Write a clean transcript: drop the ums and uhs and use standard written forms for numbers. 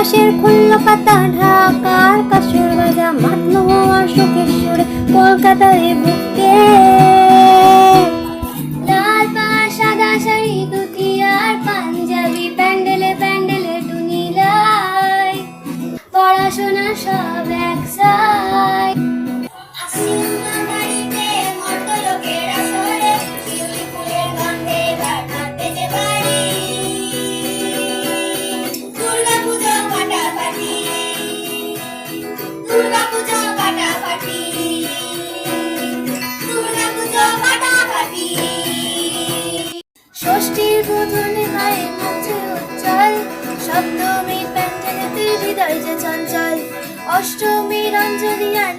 ইতিহাসের খুললো পাতা, ঢাকার কাসুর বাজা মাতলো আর শোকের সুরে কলকাতার বুকে। লাল পাড় সাদা শাড়ি ধুতি আর পাঞ্জাবি, প্যান্ডেলে প্যান্ডেলে টুনি লাই, পড়াশোনা সব এক সাই। ষষ্ঠীর বোধনে মায়ের মুখে উজ্জ্বল, সপ্তমীর প্যান্ডেলেতে হৃদয় যে চঞ্চল, অষ্টমীর অঞ্জলি আর